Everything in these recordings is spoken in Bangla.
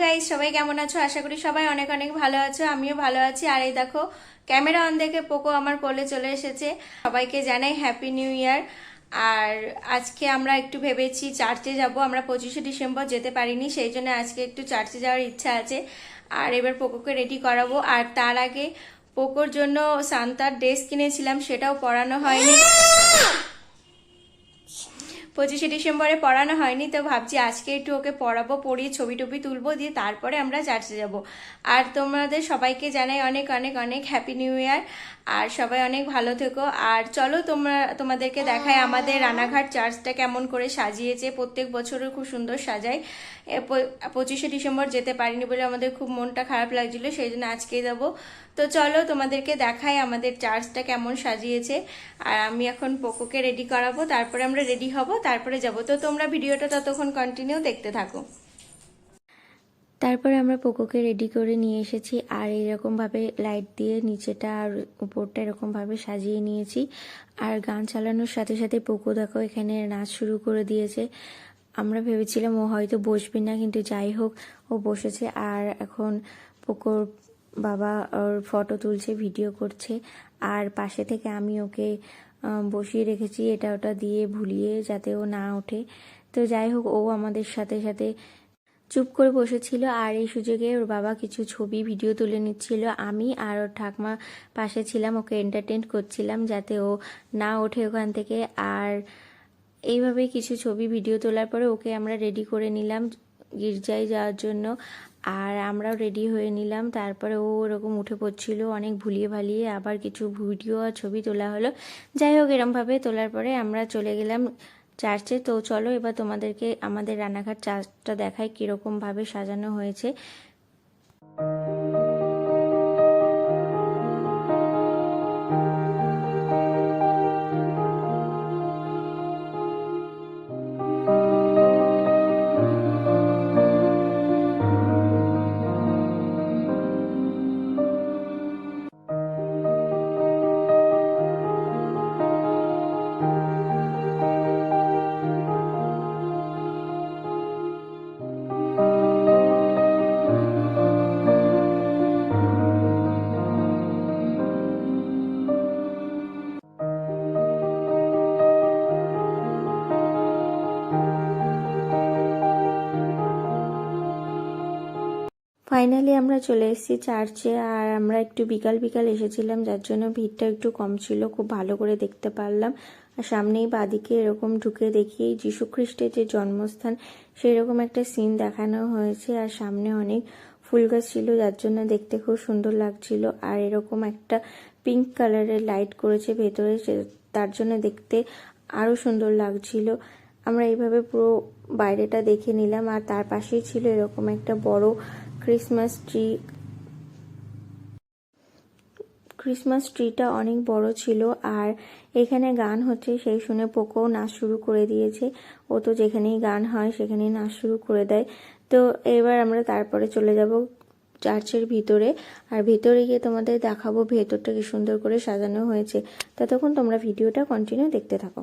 গাইস, সবাই কেমন আছো? আশা করি সবাই অনেক অনেক ভালো আছো। আমিও ভালো আছি। আর এই দেখো, ক্যামেরা অন দেখে পোকো আমার কোলে চলে এসেছে। সবাইকে জানাই হ্যাপি নিউ ইয়ার। আর আজকে আমরা একটু ভেবেছি চার্চে যাব। আমরা 25শে ডিসেম্বর যেতে পারিনি, সেই জন্য আজকে একটু চার্চে যাওয়ার ইচ্ছা আছে। আর এবার পোকোকে রেডি করাবো। আর তার আগে পোকোর জন্য সান্তার ড্রেস কিনেছিলাম, সেটাও পরানো হয়নি। 25শে ডিসেম্বরে পড়ানো হয়নি, তো ভাবছি আজকে একটু ওকে পড়াবো, পড়িয়ে ছবি টবি তুলবো, দিয়ে তারপরে আমরা চার্চে যাব। আর তোমাদের সবাইকে জানাই অনেক অনেক অনেক হ্যাপি নিউ ইয়ার। আর সবাই অনেক ভালো থেকো। আর চলো তোমাদেরকে দেখাই আমাদের রানাঘাট চার্চটা কেমন করে সাজিয়েছে। প্রত্যেক বছরও খুব সুন্দর সাজায়। 25শে ডিসেম্বর যেতে পারিনি বলে আমাদের খুব মনটা খারাপ লাগছিল, সেই জন্য আজকেই যাবো। তো চলো তোমাদেরকে দেখাই আমাদের চার্চটা কেমন সাজিয়েছে। আর আমি এখন পোকোকে রেডি করাবো, তারপরে আমরা রেডি হব, তারপরে যাব। তো তোমরা ভিডিওটা ততক্ষণ কন্টিনিউ দেখতে থাকো। তারপরে আমরা পোকোকে রেডি করে নিয়ে এসেছি। আর এরকমভাবে লাইট দিয়ে নিচেটা আর উপরটা এরকমভাবে সাজিয়ে নিয়েছি। আর গান চালানোর সাথে সাথে পোকো দেখো এখানে নাচ শুরু করে দিয়েছে। আমরা ভেবেছিলাম ও হয়তো বসবে না, কিন্তু যাই হোক ও বসেছে। আর এখন পোকোর বাবা ওর ফটো তুলছে, ভিডিও করছে। আর পাশে থেকে আমি ওকে বসিয়ে রেখেছি এটা ওটা দিয়ে ভুলিয়ে, যাতে ও না ওঠে। তো যাই হোক, ও আমাদের সাথে সাথে চুপ করে বসেছিল। আর এই সুযোগে ওর বাবা কিছু ছবি ভিডিও তুলে নিচ্ছিল। আমি আর ওর ঠাকমা পাশে ছিলাম, ওকে এন্টারটেন করছিলাম যাতে ও না ওঠে ওখান থেকে। আর এইভাবে কিছু ছবি ভিডিও তোলার পরে ওকে আমরা রেডি করে নিলাম গির্জায় যাওয়ার জন্য। আর আমরাও রেডি হয়ে নিলাম। তারপরে ও ওরকম উঠে পড়ছিল, অনেক ভুলিয়ে ভালিয়ে আবার কিছু ভিডিও আর ছবি তোলা হলো। যাই হোক, এরমভাবে তোলার পরে আমরা চলে গেলাম চার্চে। তো চলো এবার তোমাদেরকে আমাদের রানাঘাট চার্চটা দেখাই কীরকমভাবে সাজানো হয়েছে। ফাইনালি আমরা চলে এসেছি চার্চে। আর আমরা একটু বিকাল বিকাল এসেছিলাম, যার জন্য ভিড়টা একটু কম ছিল, খুব ভালো করে দেখতে পারলাম। আর সামনেই বাদিকে এরকম ঢুকে দেখি যীশু খ্রিস্টের যে জন্মস্থান সেই রকম একটা সিন দেখানো হয়েছে। আর সামনে অনেক ফুল গাছ ছিল, যার জন্য দেখতে খুব সুন্দর লাগছিল। আর এরকম একটা পিঙ্ক কালারের লাইট করেছে ভেতরে, তার জন্য দেখতে আরও সুন্দর লাগছিল। আমরা এইভাবে পুরো বাইরেটা দেখে নিলাম। আর তার পাশেই ছিল এরকম একটা বড় ক্রিসমাস ট্রিটা অনেক বড় ছিল। আর এখানে গান হচ্ছে, সেই শুনে পোকো নাচ শুরু করে দিয়েছে। ও তো যেখানেই গান হয় সেখানেই নাচ শুরু করে দেয়। তো এবার আমরা তারপরে চলে যাব চার্চের ভিতরে। আর ভিতরে গিয়ে তোমাদের দেখাবো ভেতরটা কি সুন্দর করে সাজানো হয়েছে। ততক্ষণ তোমরা ভিডিওটা কন্টিনিউ দেখতে থাকো।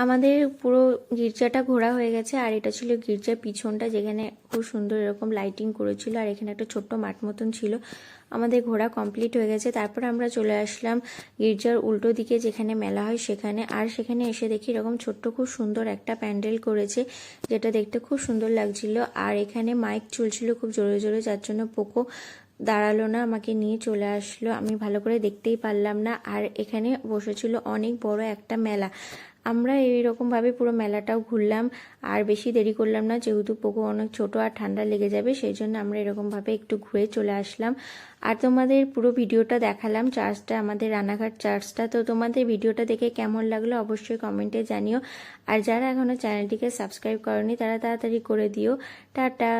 আমাদের পুরো গির্জাটা ঘোরা হয়ে গেছে, আর এটা ছিল গির্জার পিছনটা, যেখানে খুব সুন্দর এরকম লাইটিং করেছিল, আর এখানে একটা ছোট্ট মাঠ মতন ছিল। আমাদের ঘোরা কমপ্লিট হয়ে গেছে। তারপর আমরা চলে আসলাম গির্জার উল্টো দিকে, যেখানে মেলা হয় সেখানে। আর সেখানে এসে দেখি এরকম ছোট্ট খুব সুন্দর একটা প্যান্ডেল করেছে, যেটা দেখতে খুব সুন্দর লাগছিল। আর এখানে মাইক চলছিল খুব জোরে জোরে, যার জন্য পোকো দাঁড়ালো না, আমাকে নিয়ে চলে আসলো। আমি ভালো করে দেখতেই পারলাম না। আর এখানে বসেছিল অনেক বড় একটা মেলা। আমরা এইরকমভাবে পুরো মেলাটাও ঘুরলাম, আর বেশি দেরি করলাম না, যেহেতু পোকো অনেক ছোট আর ঠান্ডা লেগে যাবে, সেই জন্য আমরা এরকমভাবে একটু ঘুরে চলে আসলাম। আর তোমাদের পুরো ভিডিওটা দেখালাম, চার্চটা, আমাদের রানাঘাট চার্চটা। তো তোমাদের ভিডিওটা দেখে কেমন লাগলো অবশ্যই কমেন্টে জানিও। আর যারা এখনও চ্যানেলটিকে সাবস্ক্রাইব করনি তারা তাড়াতাড়ি করে দিও। টাটা।